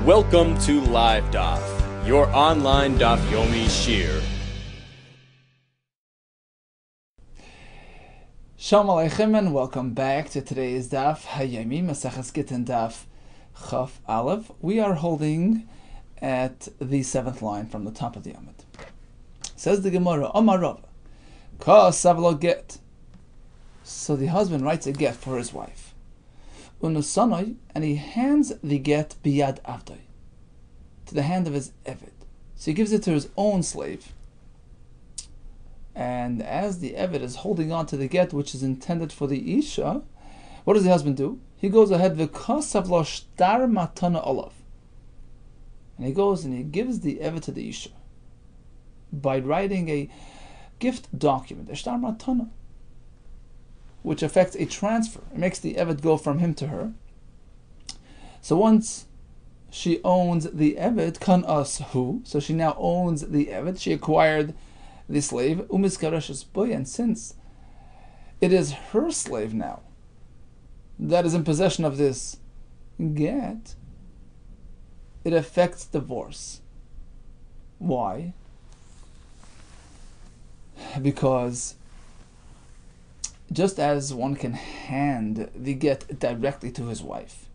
Welcome to Live DAF, your online DAF Yomi Shir. Shalom Aleichem and welcome back to today's DAF Hayomi Maseches GITTEN DAF Chaf Aleph. We are holding at the 7th line from the top of the Amud. Says the Gemara, Amar Rav, Kosav lo get. So the husband writes a get for his wife. Unusanoi, and he hands the get biyad avdoi, to the hand of his eved. So he gives it to his own slave. And as the eved is holding on to the get, which is intended for the isha, what does the husband do? He goes ahead, v'kosav lo shtar matana olav, and he goes and he gives the eved to the isha by writing a gift document, a shtar matana, which affects a transfer. It makes the eved go from him to her. So once she owns the eved, kan as hu, so she now owns the eved, she acquired the slave, umiskareshes boy, and since it is her slave now that is in possession of this get, it affects divorce. Why? Because just as one can hand the get directly to his wife,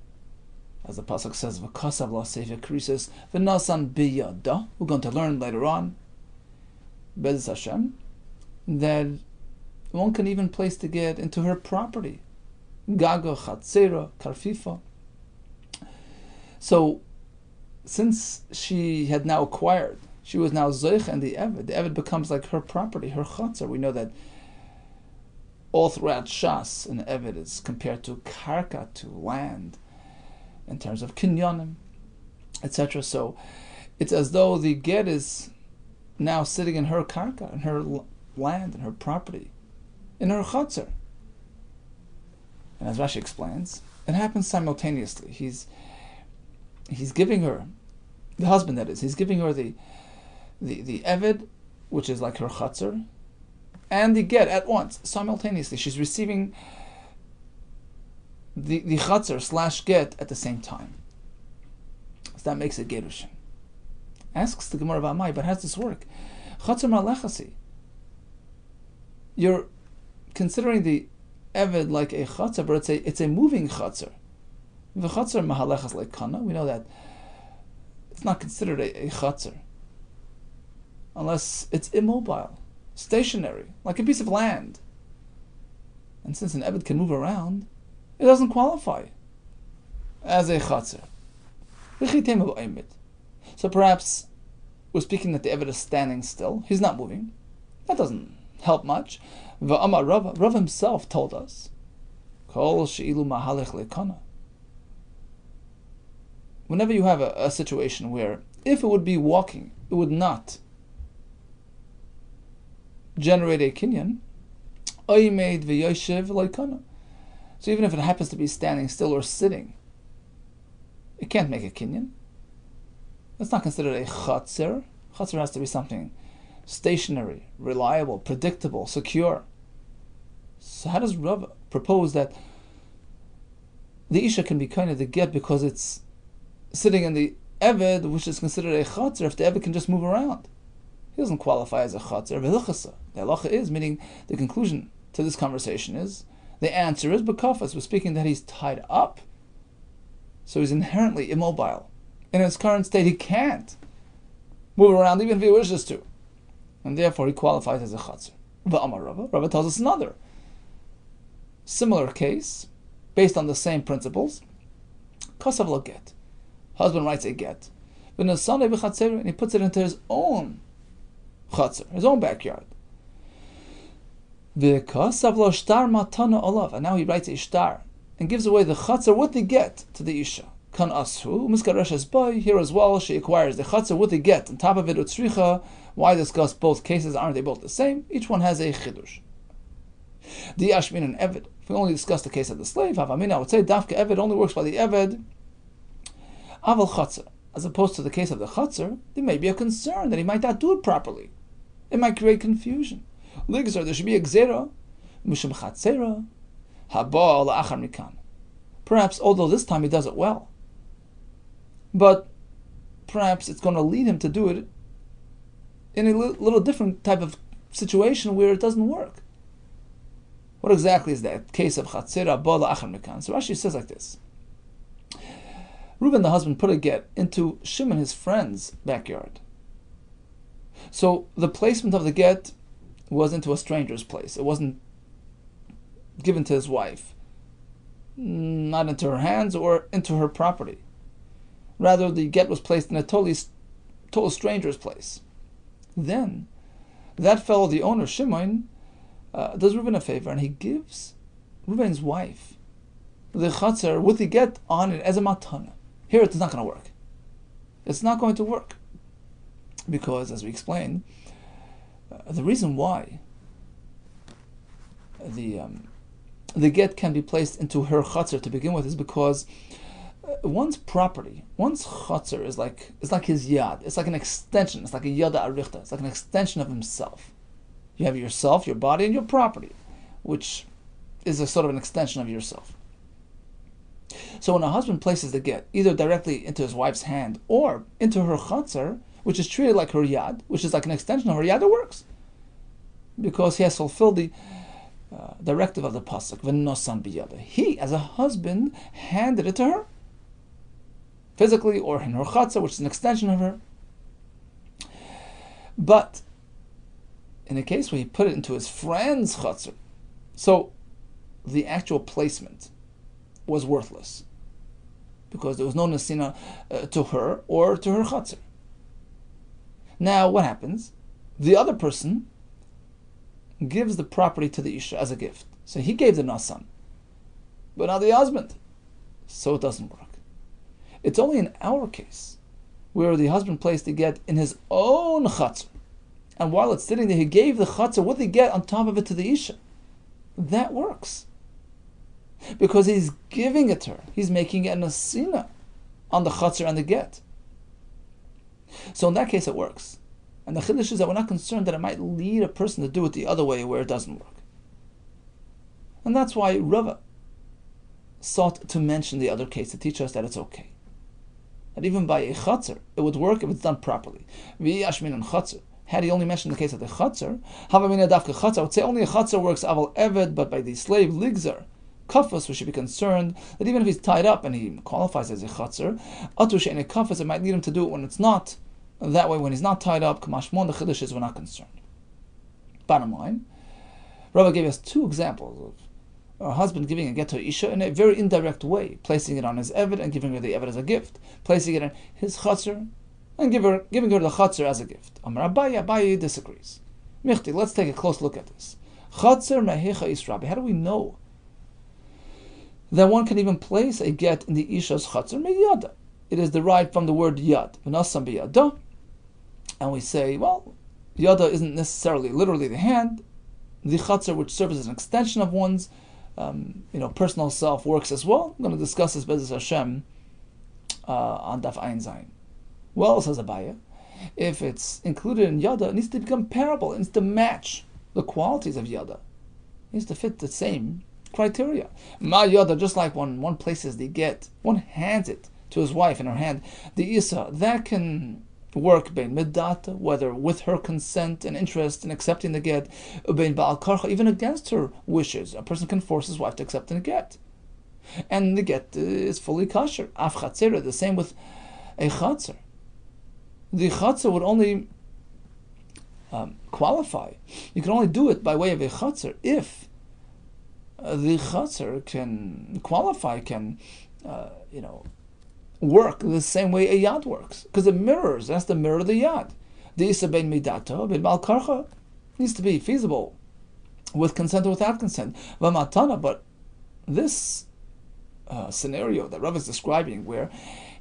as the pasuk says, "V'kasav lo sefer krisis v'nasan biyada," we're going to learn later on, Bez Hashem, that one can even place the get into her property, gaga, chatzera, karfifa. So, since she had now acquired, she was now zoich and the eved becomes like her property, her chatzar. We know that all throughout Shas, an eved is compared to karka, to land, in terms of kinyanim, etc. So it's as though the get is now sitting in her karka, in her land, in her property, in her chatzar. And as Rashi explains, it happens simultaneously. He's giving her, the husband that is, he's giving her the eved, which is like her chatzar, and the get at once, simultaneously. She's receiving the chatzar / get at the same time. So that makes it gerushin. Asks the Gemara Vamai, but how does this work? Chatzar malechasi. You're considering the eved like a chatzar, but it's a moving chatzar. The chatzar mahalechas like kana. We know that it's not considered a chatzar unless it's immobile, stationary, like a piece of land. And since an eved can move around, it doesn't qualify as a chatzar. So perhaps we're speaking that the eved is standing still. He's not moving. That doesn't help much. Rav himself told us, whenever you have a situation where if it would be walking, it would not generate a kinyan, so even if it happens to be standing still or sitting, it can't make a kinyan. That's not considered a chatzir. Chatzir has to be something stationary, reliable, predictable, secure. So how does Rav propose that the isha can be kind of the get because it's sitting in the eved, which is considered a chatzir, if the eved can just move around? He doesn't qualify as a chatzir. The halacha is, meaning the conclusion to this conversation is, the answer is, bekafas, we're speaking that he's tied up. So he's inherently immobile. In his current state, he can't move around even if he wishes to. And therefore he qualifies as a chatzir. V'amar Rava. Rava tells us another similar case, based on the same principles. Kosav lo get. Husband writes a get. And he puts it into his own chatzir, his own backyard. V'kosav lo shtar matana olav. And now he writes a shtar and gives away the chatzir with the get to the isha. Kan ashu, miskareshes boy. Here as well, she acquires the chatzar with the get. On top of it, utzricha. Why discuss both cases? Aren't they both the same? Each one has a chidush. The ashmin and eved. If we only discuss the case of the slave, havamina, I would say dafka eved only works by the eved. Aval chatzar, as opposed to the case of the chatzar, there may be a concern that he might not do it properly. It might create confusion. Ligzar, there should be a gzera, mishum chatzera, haba la'achar mikan. Perhaps, although this time he does it well, but perhaps it's going to lead him to do it in a little different type of situation where it doesn't work. What exactly is that case of chatzera bala achar mekan? So Rashi says like this. Reuben, the husband, put a get into Shimon, his friend's backyard. So the placement of the get was into a stranger's place. It wasn't given to his wife, not into her hands or into her property. Rather, the get was placed in a total stranger's place. Then, that fellow, the owner, Shimon, does Reuben a favor, and he gives Reuben's wife the chatzar with the get on it as a matana. Here, it's not going to work. It's not going to work because, as we explained, the reason why the get can be placed into her chatzar to begin with is because one's property, one's chatzar is like his yad. It's like an extension. It's like a yada arichta. It's like an extension of himself. You have yourself, your body, and your property, which is a sort of an extension of yourself. So when a husband places the get either directly into his wife's hand or into her chatzar, which is treated like her yad, which is like an extension of her yad, it works. Because he has fulfilled the directive of the pasuk, v'nosan biyada. He, as a husband, handed it to her, physically or in her chatzar, which is an extension of her. But in a case where he put it into his friend's chatzar, so the actual placement was worthless because there was no nesina to her or to her chatzar. Now, what happens? The other person gives the property to the isha as a gift. So he gave the nasan, but not the husband. So it doesn't work. It's only in our case where the husband placed the get in his own chatzar, and while it's sitting there, he gave the chatzar with the get on top of it to the isha. That works. Because he's giving it to her. He's making a nasina on the chatzar and the get. So in that case, it works. And the chiddush is that we're not concerned that it might lead a person to do it the other way where it doesn't work. And that's why Rava sought to mention the other case to teach us that it's okay. That even by a chatzar, it would work if it's done properly. V'yashmin and chatzar. Had he only mentioned the case of the chatzar, havamina dafka chatzar, I would say only a chatzar works aval eved, but by the slave ligzar, kafas, we should be concerned that even if he's tied up and he qualifies as a chatzar, atush and a kafas, it might lead him to do it when it's not. That way, when he's not tied up, kamashmon, the chiddush is we're not concerned. Bottom line, Rava gave us two examples of a husband giving a get to Isha in a very indirect way, placing it on his eved and giving her the eved as a gift, placing it in his chatzar and giving her the chatzar as a gift. Amar Abaye disagrees. Michti, let's take a close look at this. Chatzar mehecha israbi. How do we know that one can even place a get in the Isha's chatzar meyada? It is derived from the word yad, v'nasam biyada. And we say, well, yada isn't necessarily literally the hand. The chatzar, which serves as an extension of one's personal self, works as well. I'm going to discuss this Be'ez Hashem on Daf Ayin Zayin. Well, says Abaya, if it's included in yada, it needs to be comparable. It needs to match the qualities of yada. It needs to fit the same criteria. Ma yada, just like one places the get, one hands it to his wife in her hand, the isa, that can work bein medata, whether with her consent and interest in accepting the get, bein ba'al karcha, even against her wishes. A person can force his wife to accept the get, and the get is fully kosher. Af chatzera, the same with a chatzar. The chatzar would only qualify. You can only do it by way of a chatzar if the chatzar can qualify, can work the same way a yad works, because it mirrors. It has to mirror the yad. The isa bein midato bein ba'al karcha needs to be feasible, with consent or without consent. V'matana, but this scenario that Rav is describing, where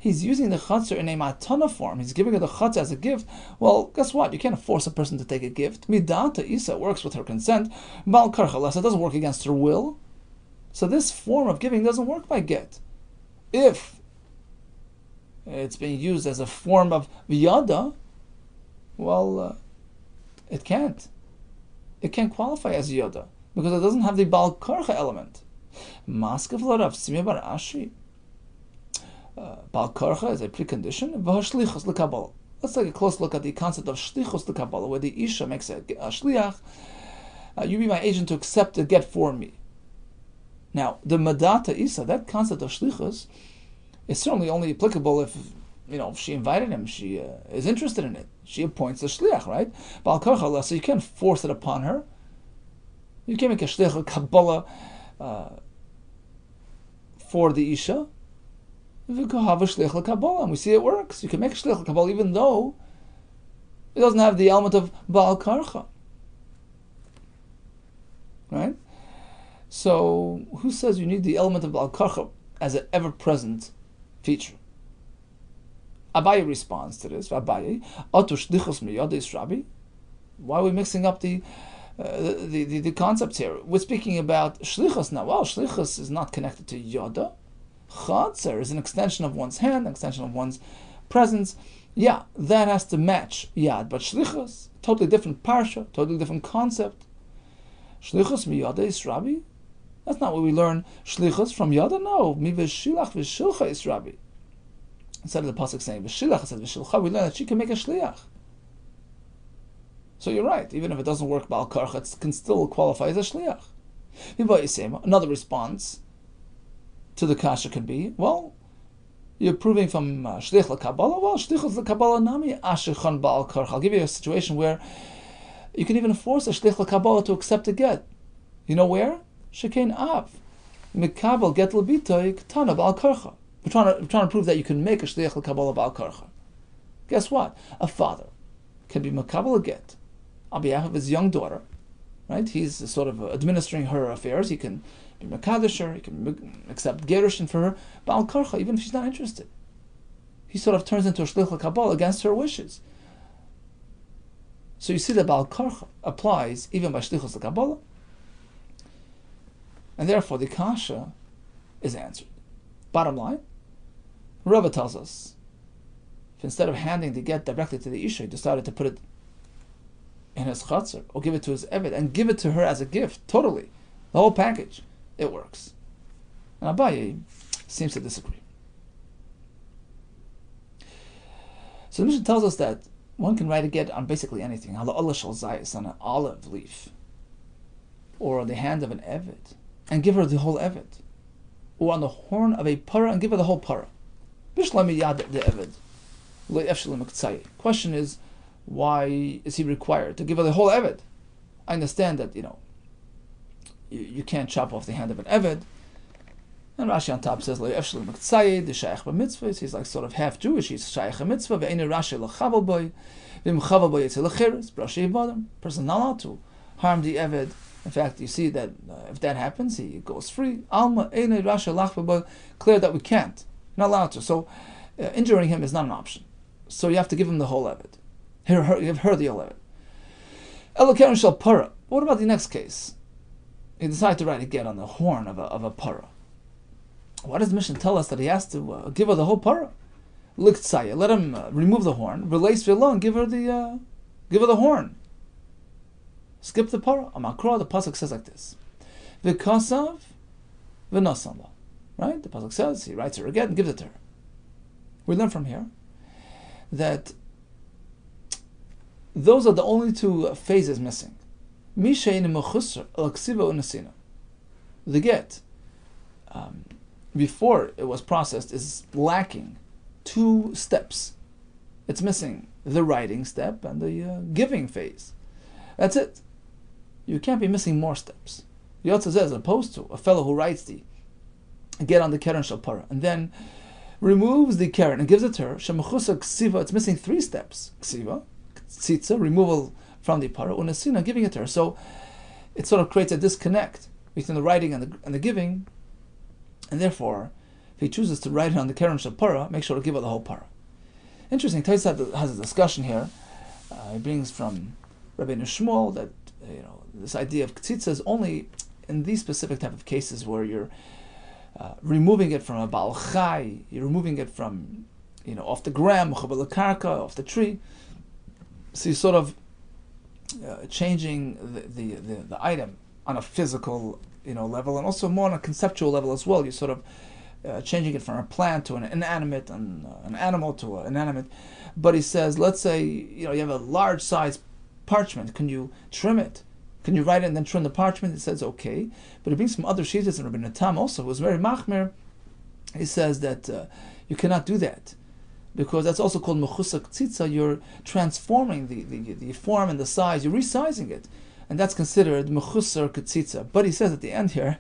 he's using the chatzar in a matana form, he's giving her the chatzar as a gift. Well, guess what? You can't force a person to take a gift. Midata isa works with her consent. Ba'al karcha less, it doesn't work against her will. So this form of giving doesn't work by get. If it's being used as a form of v'yada, well, it can't. It can't qualify as yada because it doesn't have the bal karcha element. Maskav l'Rav Simi bar Ashi. Bal Karcha is a precondition. V'hashlichus l'kabbalah. Let's take a close look at the concept of shlichus l'kabbalah, where the Isha makes a shliach. You be my agent to accept the get for me. Now, the Madata Isa, that concept of shlichus, is certainly only applicable if she invited him, she is interested in it. She appoints a shliach, right? Bal Karcha, so you can't force it upon her. You can't make a shliach l'kabbalah for the Isha. And we see it works. You can make a shliach l'kabbalah even though it doesn't have the element of Baal Karcha. Right? So, who says you need the element of Baal Karcha as an ever-present feature? Abaye responds to this. Abaye, Atu shlichus miyadis Rabbi. Why are we mixing up the concepts here? We're speaking about shlichus now. Well, shlichus is not connected to yada. Chatzer is an extension of one's hand, an extension of one's presence. Yeah, that has to match yad. But shlichus, totally different parsha, totally different concept. Shlichus miyadis Rabbi. That's not what we learn. Shlichus from yada. No, mi v'shilach v'shilcha is Rabbi. Instead of the pasuk saying v'shilach, it says v'shilcha. We learn that she can make a shliach. So you're right. Even if it doesn't work Baal Karcha, it can still qualify as a shliach. Another response to the kasha can be, well, you're proving from shlich l'kabbalah. Well, shlichus l'kabbalah nami ashechon Baal Karcha. I'll give you a situation where you can even force a shlich l'kabbalah to accept a get. You know where? Shekein av mikabel get l'bitoy ktana Baal Karcha. We're trying to prove that you can make a shlich l'kabbalah Baal Karcha. Guess what? A father can be makabel a get on behalf of his young daughter. Right? He's sort of administering her affairs. He can be makadosh her. He can accept gerushin for her. Baal Karcha, even if she's not interested, he sort of turns into a shlich l'kabbalah against her wishes. So you see that Baal Karcha applies even by shlichus l'kabbalah, and therefore the kasha is answered. Bottom line, Rava tells us, if instead of handing the get directly to the Isha, he decided to put it in his chatzar, or give it to his eved, and give it to her as a gift, totally, the whole package, it works. And Abaye seems to disagree. So the Mishnah tells us that one can write a get on basically anything, on an olive leaf, or on the hand of an eved, and give her the whole eved, or on the horn of a parah and give her the whole parah. Bishlami yad the eved. Question is, why is he required to give her the whole eved? I understand that you can't chop off the hand of an eved. And Rashi on top says the shaykh b'mitzvah. He's like sort of half Jewish. He's shaykh a mitzvah. Ve'ene Rashi l'chavel boy, v'imchavel boy yetzel l'chiris. Brashi yivadam. Person not allowed to harm the eved. In fact, you see that if that happens, he goes free. Alma ene Rashi l'chavel boy. Clear that we can't. You're not allowed to. So injuring him is not an option. So you have to give him the whole eved. Give her the whole eved. Elokeren shel parah. What about the next case? He decided to write a get on the horn of a parah. Why does the Mishnah tell us that he has to give her the whole parah? Liktsaya, let him remove the horn. Relace v'lo, and give her the horn. Skip the parah. Amakra, the pasuk says like this: V'kasav v'nosam. Right? The pasuk says he writes her a get and gives it to her. We learn from here that those are the only two phases missing. The get, before it was processed, is lacking 2 steps. It's missing the writing step and the giving phase. That's it. You can't be missing more steps. Yotze says, as opposed to a fellow who writes the get on the keren shel parah and then removes the keren and gives it to her, shemechusa ksiva, it's missing 3 steps. Ksiva, tzitza, removal from the parah, unesina, giving it to her. So it sort of creates a disconnect between the writing and the giving, and therefore, if he chooses to write it on the keren shel parah, make sure to give her the whole parah. Interesting. Taisat has a discussion here. He brings from Rabbi Shmuel that this idea of tzitza is only in these specific type of cases where you're removing it from a baal chai, you're removing it from off the gram, off the tree. So you're sort of changing the item on a physical level, and also more on a conceptual level as well. You're sort of changing it from a plant to an inanimate, and an animal to an inanimate. But he says, let's say you have a large size parchment. Can you trim it? Can you write it and then trim the parchment? He says okay. But he brings some other shittas, and Rabbi Natam also, who was very machmir. He says that you cannot do that, because that's also called mechusak tzitza. You're transforming the form and the size. You're resizing it, and that's considered mechusar tzitza. But he says at the end here,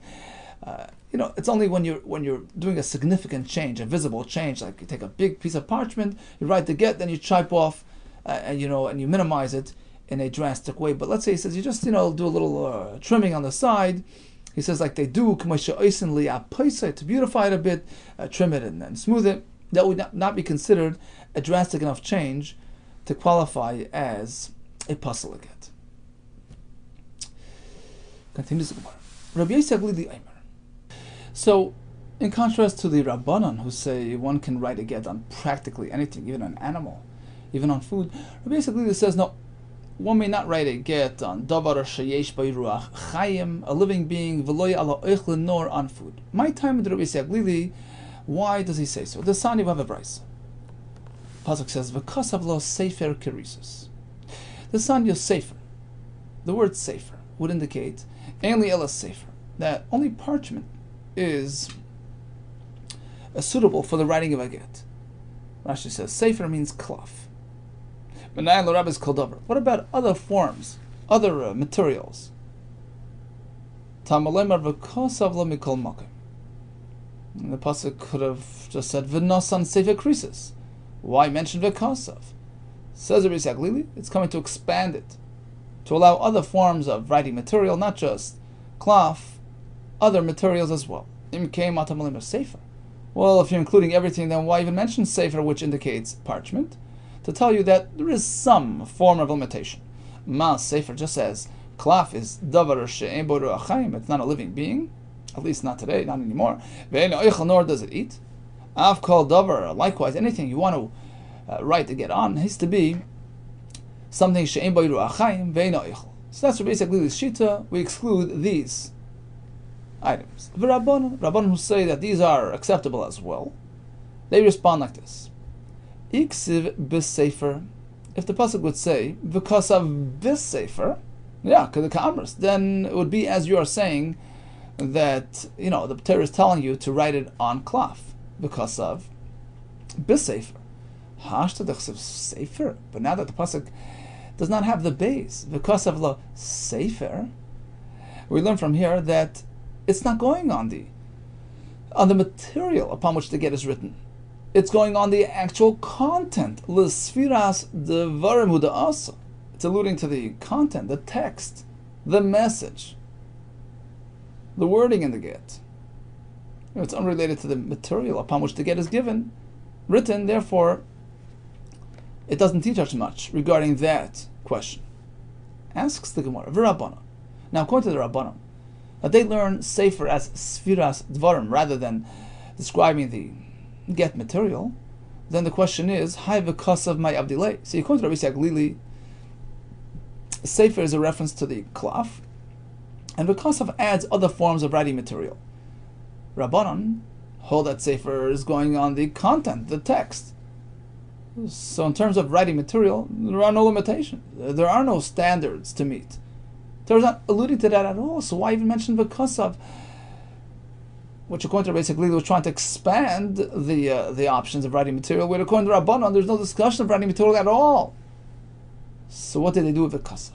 it's only when you're doing a significant change, a visible change, like you take a big piece of parchment, you write the get, then you chop off, and you minimize it in a drastic way. But let's say he says you just do a little trimming on the side. He says like they do to beautify it a bit, trim it and then smooth it. That would not be considered a drastic enough change to qualify as a pasal get. Continues the Gemara. Rabbi Yehuda Kessler. So, in contrast to the Rabbanan, who say one can write a get on practically anything, even on animal, even on food, Rabbi Yehuda Kessler says no. One may not write a get on davar sheyesh by ruach chayim, a living being, v'loy ala oichlin, nor on food. My time with Rabbi Yehuda, why does he say so? The Sani have a brayso. Pasuk says v'kasav lo sefer kerisus. The Sani sefer. The word sefer would indicate only ela sefer, that only parchment is suitable for the writing of a get. Rashi says sefer means cloth. What about other forms, other materials? And the pasuk could have just said v'nosan sefer krisis. Why mention v'kasav? Says Rabbi Yehuda, it's coming to expand it, to allow other forms of writing material, not just cloth, other materials as well. Sefer. Well, if you're including everything, then why even mention sefer, which indicates parchment? To tell you that there is some form of limitation. Ma sefer just says cloth is davar she'ein bo ruach chayim. It's not a living being, at least not today, not anymore. Ve'ein oichel, nor does it eat. Av kol davar, likewise, anything you want to write to get on has to be something she'ein bo ruach chayim ve'ein oichel. So that's basically the shita. We exclude these items. The Rabbanan who say that these are acceptable as well, they respond like this. Iksiv b'sefer. If the pasuk would say because of b'sefer, then it would be as you are saying that the Torah is telling you to write it on cloth because of b'sefer. Hashtadachsev sefer. But now that the pasuk does not have the base because of the sefer, we learn from here that it's not going on the material upon which the get is written. It's going on the actual content. L'sfiras devarim hu da'asa. It's alluding to the content, the text, the message, the wording in the get. It's unrelated to the material upon which the get is written. Therefore, it doesn't teach us much regarding that question. Asks the Gemara, v'Rabbana. Now, according to the Rabbanan, they learn sefer as sfiras dvarim rather than describing the get material. Then the question is, Hai v'kasav my abdilay. So according to Rabbi Yehuda, sefer is a reference to the cloth, and v'kasav adds other forms of writing material. Rabbanan hold that sefer is going on the content, the text. So in terms of writing material, there are no limitations. There are no standards to meet. Torah's not alluding to that at all. So why even mention v'kasav? Which according to Rabbi Yehuda was trying to expand the options of writing material, where according to Rabbanan there's no discussion of writing material at all. So what did they do with the kasav?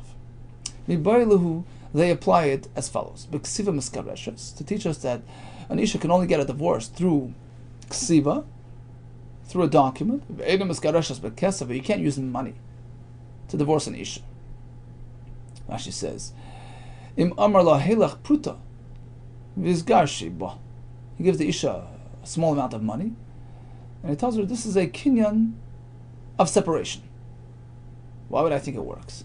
They apply it as follows: b'ksiva miskareshes, to teach us that an isha can only get a divorce through ksiva, through a document. You can't use money to divorce an isha. Rashi says, Im amar la helach pruta vizgarshi ba. He gives the isha a small amount of money, and he tells her this is a kinyan of separation. Why would I think it works?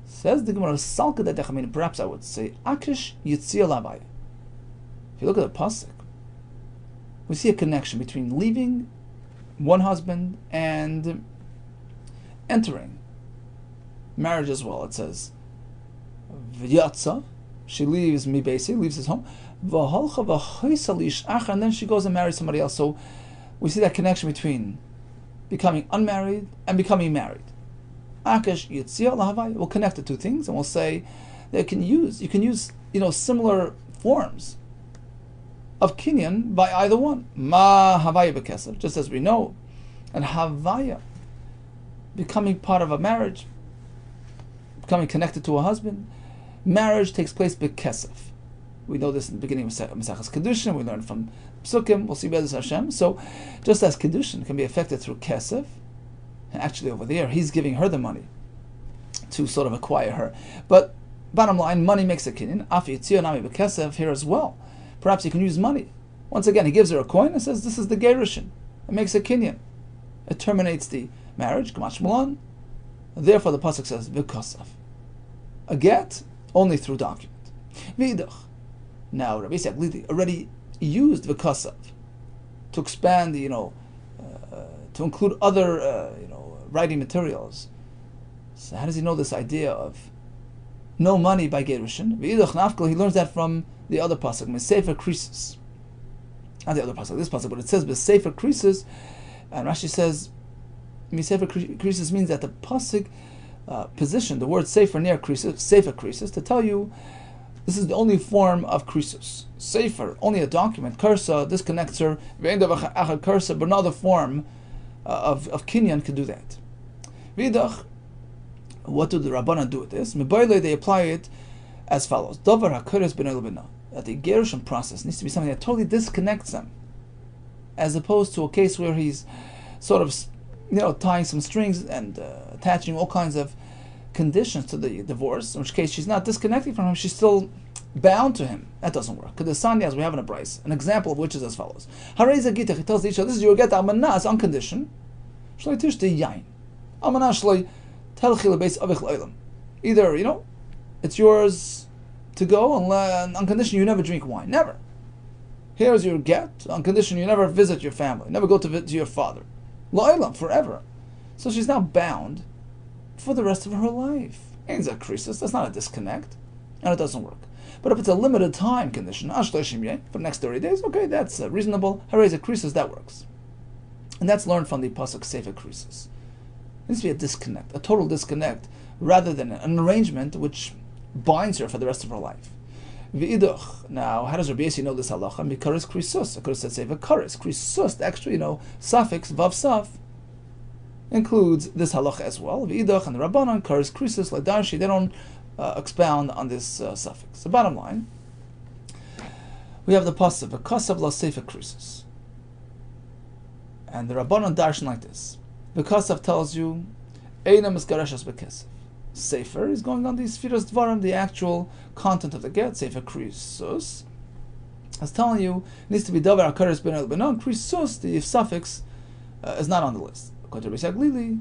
Says the Gemara, Salka dedech, I mean, perhaps I would say, Akish yitzia lavaya. If you look at the pasuk, we see a connection between leaving one husband and entering marriage as well. It says, V'yatza, she leaves mi beisi, leaves his home. And then she goes and marries somebody else. So we see that connection between becoming unmarried and becoming married. We'll connect the two things and we'll say that you can use similar forms of kinyan by either one. Ma havaya b'kesef, just as we know, and havaya, becoming part of a marriage, becoming connected to a husband. Marriage takes place b'kesef. We know this in the beginning of Maseches Kedushin. We learned from Psukim. We'll see Be'ezus Hashem. So, just as Kedushin can be affected through kesef, and actually over there he's giving her the money to sort of acquire her. But bottom line, money makes a kinyan. Af yitzio nami b'kesef here as well. Perhaps you can use money. Once again, he gives her a coin and says, "This is the gerushin." It makes a kinyan. It terminates the marriage. Gamash Mulan. Therefore, the pasuk says v'kosaf. A get only through document. V'idach. Now, Rabbi Yehuda already used v'kosaf to expand, to include other, writing materials. So how does he know this idea of no money by gerushin? V'idach nafkel. He learns that from the other pasuk, Sefer Krisis. Not the other pasuk, this pasuk, but it says Sefer Krisis, and Rashi says Sefer Krisis means that the pasuk positioned the word Sefer near Krisis, Sefer Krisis, to tell you this is the only form of Krisis. Sefer, only a document. Kursa, this connects her. Kursa, but another form of kinyan could do that. Vidach, what do the Rabbanan do with this? They apply it as follows: Davar hakoros b'nei lebina. That the gerushin process needs to be something that totally disconnects them, as opposed to a case where he's sort of, tying some strings and attaching all kinds of conditions to the divorce. In which case, she's not disconnecting from him; she's still bound to him. That doesn't work. Kedesanya, as we have in a brayse, an example of which is as follows: Hareza gittach. He tells the isha, "This is your get almanah. It's on condition. Shloi tishti yain. Almanah shloi telchi lebeis avich le'olam. Either it's yours to go on condition you never drink wine. Never. Here's your get on condition you never visit your family. Never go to your father. La'olam, forever. So she's now bound for the rest of her life. Ain't that krisis? That's not a disconnect. And it doesn't work. But if it's a limited time condition, for the next 30 days, okay, that's reasonable. Harei a krisis, that works. And that's learned from the pasuk Sefer Krisis. It needs to be a disconnect, a total disconnect, rather than an arrangement which binds her for the rest of her life. V'iduch. Now, how does Rabbi Yehuda know this halacha? Mikaris krisus. I could have said Sefer Karis. Krisus, the extra, suffix, vav saf, includes this halacha as well. V'iduch and the Rabbanan, Karis krisus, Ladarshi, they don't expound on this suffix. The bottom line, we have the pasuk, V'kasav la Sefer Krisus. And the Rabbanan darshan like this. V'kasav tells you, Eina misgareshas b'kesef. Sefer is going on the Sfiras Dvarim, the actual content of the get. Sefer Krisus, as telling you, it needs to be Davar HaKares Ben El Benon. Krisus, the suffix, is not on the list. According to Rabbi Yehuda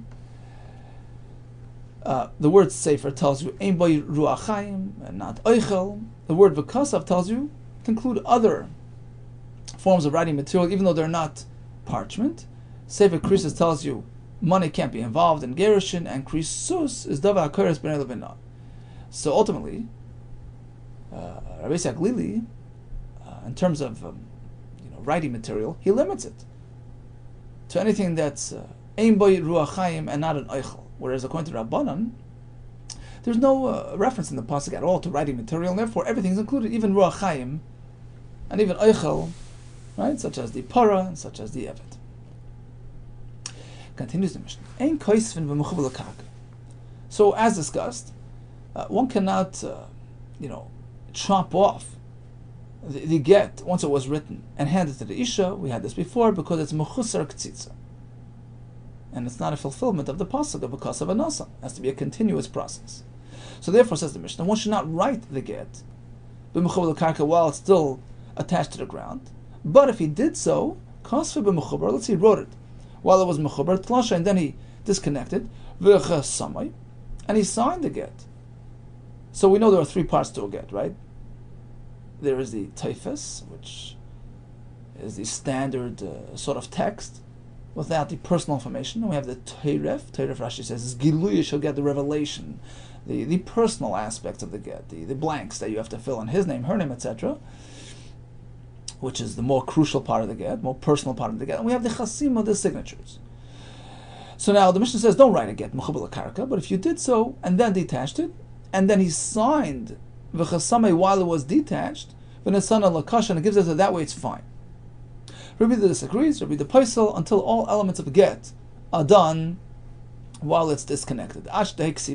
Kessler, the word Sefer tells you Ein Boi Ruach Chaim and not Oichel. The word V'kasav tells you to include other forms of writing material, even though they're not parchment. Sefer Krisus tells you money can't be involved in gerushin, and krisus is davar hakoros b'nei lebina. So ultimately, Rabbi Yehuda, in terms of writing material, he limits it to anything that's ein boi ruach chaim and not an oichel. Whereas according to Rabbanan, there's no reference in the pasuk at all to writing material, and therefore everything's included, even ruach chaim and even oichel, right? Such as the para and such as the evet. Continues the Mishnah. So, as discussed, one cannot, chop off the get once it was written and hand it to the isha. We had this before because it's mechusar k'tzitza, and it's not a fulfillment of the pasuk of because of a nasa. It has to be a continuous process. So, therefore, says the Mishnah, one should not write the get while it's still attached to the ground. But if he did so, let's say he wrote it while it was mechubar tlasha, and then he disconnected, and he signed the get. So we know there are three parts to a get, right? There is the taifas, which is the standard sort of text without the personal information. And we have the teiref. Teiref, Rashi says, is giluy, shall get the revelation, the personal aspects of the get, the blanks that you have to fill in his name, her name, etc. which is the more crucial part of the get, more personal part of the get, and we have the chasima, the signatures. So now the Mishnah says, don't write a get mechuber l'karka, but if you did so and then detached it, and then he signed v'chasamei while it was detached, v'nesana l'kasha, and it gives us that way, it's fine. Rabbi Yehuda disagrees. Rabbi Yehuda Kessler, until all elements of get are done while it's disconnected. Both the ksiva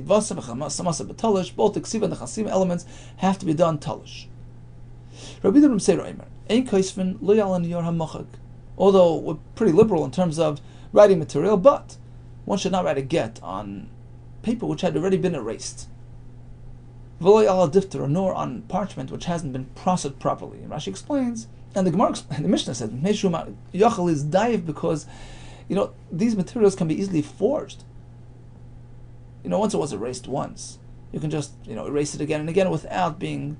and the chasima elements have to be done talish. Rabbi Yehuda say ein koisven lo yalan yor hamachag. Although we're pretty liberal in terms of writing material, but one should not write a get on paper which had already been erased. V'lo yala difter, nor on parchment which hasn't been processed properly. And Rashi explains, and the Gemara, the Mishnah says, Yachal is daif because, these materials can be easily forged. Once it was erased once, you can just, erase it again and again without it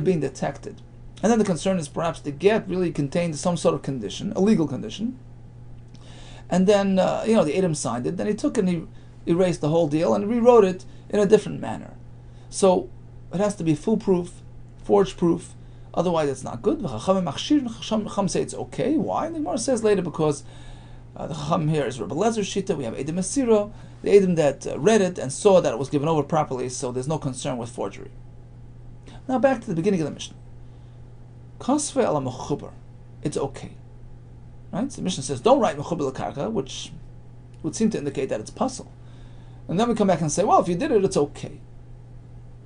being detected. And then the concern is perhaps the get really contained some sort of condition, a legal condition. And then, the Adam signed it, then he took and he erased the whole deal and rewrote it in a different manner. So it has to be foolproof, forge proof, otherwise it's not good. The Chacham say it's okay. Why? And the Gemara says later because the Chacham here is Rabbi Lezer's Shita, we have Edom Asiro, the Edom that read it and saw that it was given over properly, so there's no concern with forgery. Now back to the beginning of the Mishnah. Kasve ala mechuber, it's okay. Right? So the Mishnah says, don't write mechuber l'karka, which would seem to indicate that it's puzzle. And then we come back and say, well, if you did it, it's okay.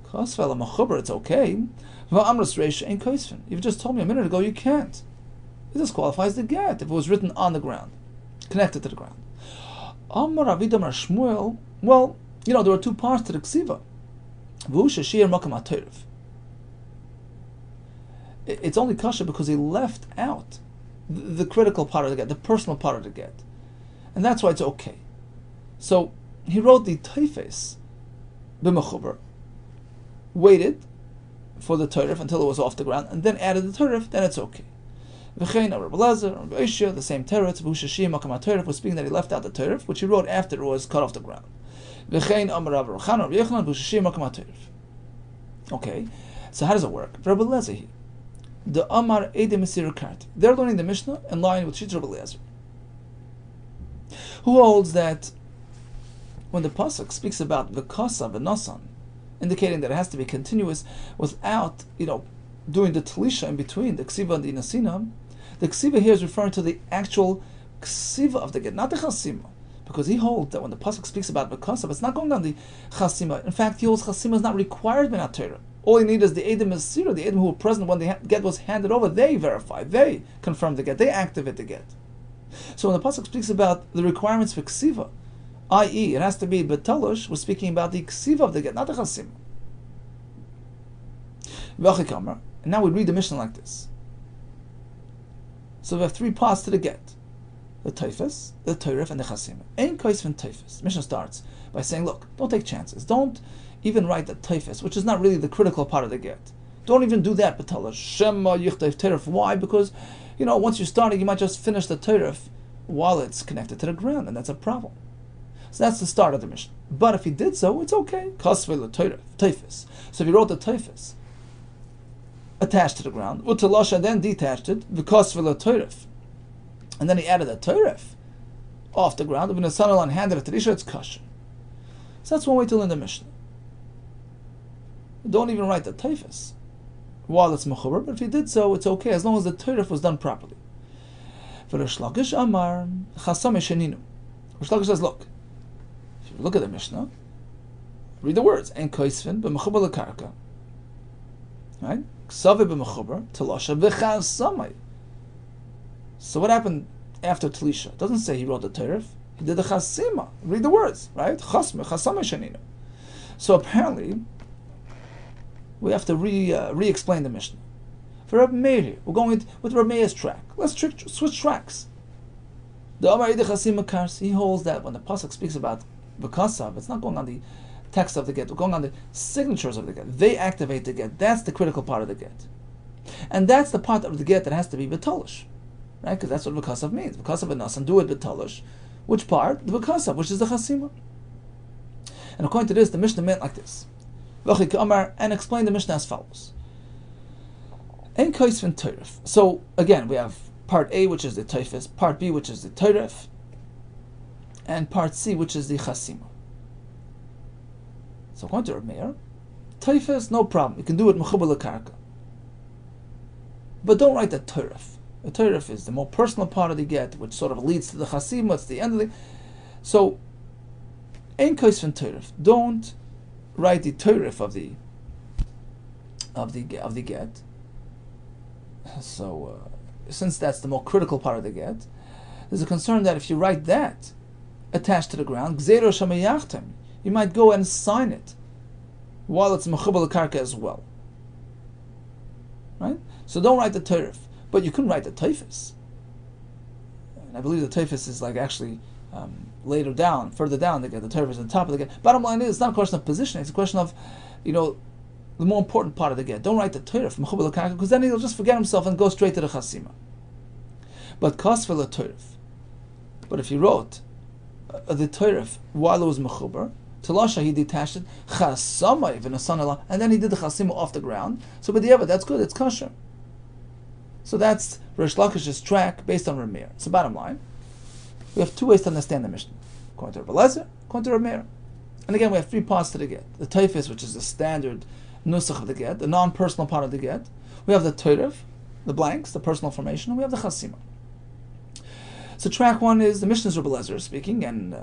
Kasve ala mechuber, it's okay. You've just told me a minute ago you can't. It disqualifies the get if it was written on the ground, connected to the ground. Well, there are two parts to the ksiva. It's only kasha because he left out the critical part of the get, the personal part of the get. And that's why it's okay. So he wrote the teifes b'mechuber, waited for the Torah until it was off the ground, and then added the Torah, then it's okay. V'chein Rabbi Lezer, Rabbi Isha, the same Torah, V'ushashim Makam Torah, was speaking that he left out the Torah, which he wrote after it was cut off the ground. V'chein Amar Rabbi Rochan, Rabbi Yechon, V'ushashim Makam Torah. Okay, so how does it work? Rabbi Lezer, the Amar Edim Mesir Kart. They're learning the Mishnah in line with Shitz Rabbi Lezer, who holds that when the pasuk speaks about V'kasa V'nasan, indicating that it has to be continuous without, doing the talisha in between the ksiva and the nasina. The ksiva here is referring to the actual ksiva of the get, not the chasima, because he holds that when the pasuk speaks about v'kasav, it's not going on the chasima. In fact, he holds chasima is not required by Torah. All you need is the Edom Asira, the Edom who were present when the get was handed over. They verify, they confirm the get, they activate the get. So when the pasuk speaks about the requirements for ksiva, i.e., it has to be betalosh, we're speaking about the ksiva of the get, not the chasima. And now we read the Mishnah like this. So we have three parts to the get: the teifes, the teiref, and the chasima. Ein koisven teifes. Mishnah starts by saying, look, don't take chances. Don't even write the teifes, which is not really the critical part of the get. Don't even do that, betalosh. Shema yichtef teiref. Why? Because, once you're starting, you might just finish the teiref while it's connected to the ground, and that's a problem. So that's the start of the Mishnah. But if he did so, it's okay. Kasve teifes. So if he wrote the teifes attached to the ground, Utalasha then detached it, because for the Toref. And then he added a Toref off the ground, when the son handed it to the Isha, it's kosher. So that's one way to learn the Mishnah. Don't even write the Teifes while it's mechuber, but if he did so, it's okay, as long as the Toref was done properly. For Rish Lakish Amar, Chasame Sheninu. Rish Lakish says, look, if you look at the Mishnah, read the words, En koisven b'mechuber l'karka. Right? So what happened after Talisha? It doesn't say he wrote the Torah. He did the Chasima. Read the words, right? Chasme, Chasame Shanina. So apparently, we have to re-explain the Mishnah. For Rabbi Meir, we're going with Rabbi Meir's track. Let's switch tracks. The Amar Ede Chasima Kars, he holds that when the pasuk speaks about V'kasav, it's not going on the text of the get, we're going on the signatures of the get. They activate the get. That's the critical part of the get. And that's the part of the get that has to be betolish. Right? Because that's what v'kasav means. V'kasav and nasan, do it betolish. Which part? The v'kasav, which is the chasima. And according to this, the Mishnah meant like this. And explain the Mishnah as follows. Ein koisvin teiref. So again, we have part A, which is the teifes, part B, which is the teiref, and part C, which is the chasima. So according to Reb Meir, teifes, no problem. You can do it mechubar lekarka. But don't write the teiref. The teiref is the more personal part of the get, which sort of leads to the chasima. It's the end of the. So, ein koisvin teiref. Don't write the teiref of the get. So, since that's the more critical part of the get, there's a concern that if you write that attached to the ground, gzeiro shamayachtem, you might go and sign it while it's mechubar lekarka as well. Right? So don't write the teiref, but you can write the teifes. And I believe the teifes is like actually further down. The teiref is on top of the get. Bottom line is, it's not a question of positioning. It's a question of, the more important part of the get. Don't write the teiref mechubar lekarka, because then he'll just forget himself and go straight to the chasima. But kosfer leteiref. But if he wrote the teiref while it was mechubar, Talasha, he detached it, chasamay v'nasan, and then he did the chasima off the ground. So, but that's good, it's kosher. So that's Rish Lakish's track based on Reb Meir. So, bottom line, we have two ways to understand the Mishnah: according to Reb Eliezer, according to Reb Meir. And again, we have three parts to the get: the teifes, which is the standard nusach of the get, the non-personal part of the get. We have the teiref, the blanks, the personal formation, and we have the chasima. So, track one is the Mishnah's Reb Eliezer speaking, and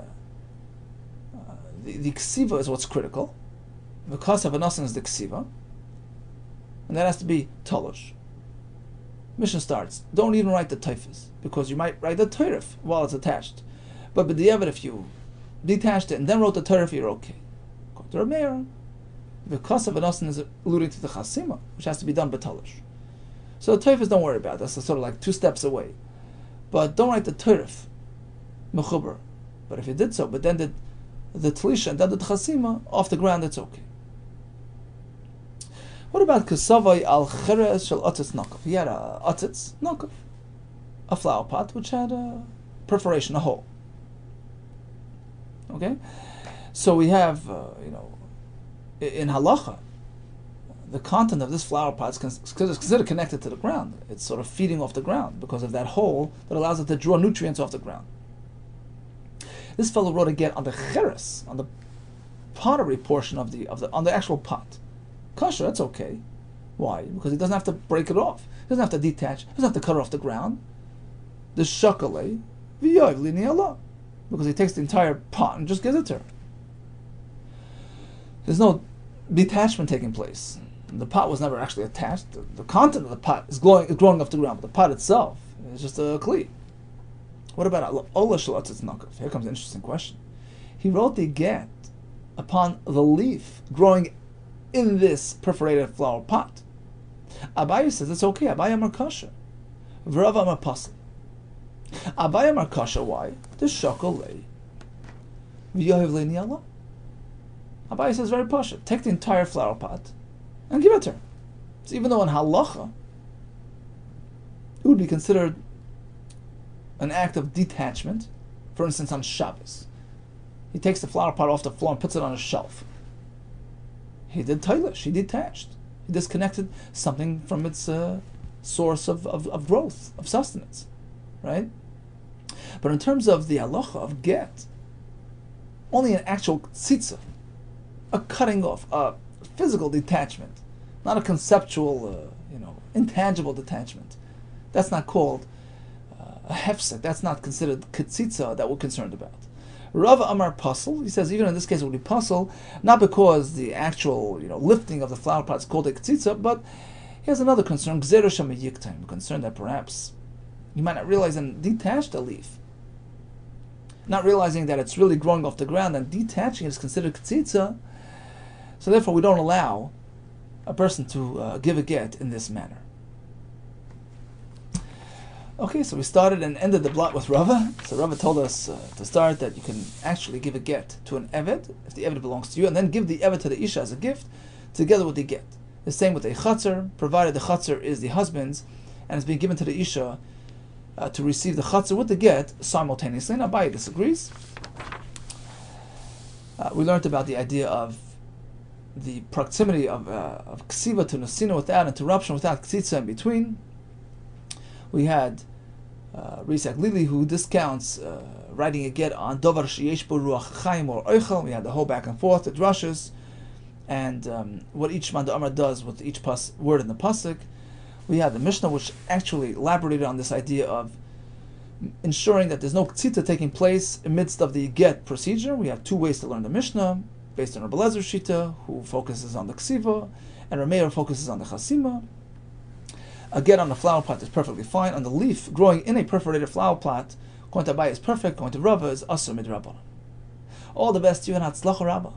the ksiva is what's critical. The kosav anasan is the ksiva, and that has to be talosh. Mishnah starts, don't even write the teifes, because you might write the teiref while it's attached. But b'diavad, if you detached it and then wrote the teiref, you're okay. According to Reb Meir, the kosav anasan is alluding to the chasima, which has to be done b'talosh. So the teifes, don't worry about it. That's sort of like 2 steps away. But don't write the teiref mechubar. But if you did so, but then the tlisha and then the chasima off the ground, it's okay. What about kasavai al cheres shel atzitz nakav? He had a atzitz nakav, a flower pot which had a perforation, a hole. Okay, so we have in halacha, the content of this flower pot is considered connected to the ground. It's sort of feeding off the ground because of that hole that allows it to draw nutrients off the ground. This fellow wrote a get on the cheres, on the pottery portion on the actual pot. Kosher, that's okay. Why? Because he doesn't have to break it off. He doesn't have to detach. He doesn't have to cut it off the ground. The shakale v'yoyv l'ni'ala, because he takes the entire pot and just gives it to her. There's no detachment taking place. The pot was never actually attached. The content of the pot is growing off the ground, but the pot itself is just a kli. What about Ola Shalatzitz Nakav? Here comes an interesting question. He wrote the get upon the leaf growing in this perforated flower pot. Abaye says it's okay. Abaye amar kosher. V'Rava amar pasel. Abaye amar kosher. Why? The shokol v'yohev le'ni Allah. Abaye says very pasha. Take the entire flower pot and give it to her. So even though in halacha it would be considered an act of detachment, for instance on Shabbos, he takes the flower pot off the floor and puts it on a shelf. He did tailish, he detached. He disconnected something from its source of growth, of sustenance. Right? But in terms of the halacha of get, only an actual tzitza, a cutting off, a physical detachment, not a conceptual, intangible detachment. That's not called a hefsek. That's not considered ketzitza that we're concerned about. Rav Amar Pasel, he says even in this case it would be Pasel, not because the actual lifting of the flower pot is called a ketzitza, but he has another concern, gzeiro shamayiktaim, concerned that perhaps you might not realize and detach the leaf, not realizing that it's really growing off the ground, and detaching it is considered ketzitza. So therefore we don't allow a person to give a get in this manner. Okay, so we started and ended the blot with Rava. So Rava told us to start that you can actually give a get to an eved, if the eved belongs to you, and then give the eved to the isha as a gift, together with the get. The same with a chatzar, provided the chatzar is the husband's, and it's being given to the isha to receive the chatzar with the get simultaneously. Now Abaye disagrees. We learned about the idea of the proximity of ksiva to nesina without interruption, without ksitza in between. We had Risak Lili, who discounts writing a get on Dovar Sheyesh Bo Ruach Chaim or Oichel. We had the whole back and forth, the drushes, and what each Man Amar does with each word in the pasuk. We had the Mishnah, which actually elaborated on this idea of ensuring that there's no ksita taking place amidst of the get procedure. We have two ways to learn the Mishnah, based on Rabbi Lezer Shita, who focuses on the ksiva, and Rameir focuses on the chasima. A get on the flower plot is perfectly fine. On the leaf growing in a perforated flower plot, going to Abai is perfect, going to Rava is asur midrabanan. All the best to you and Hatzlacha Rabbah.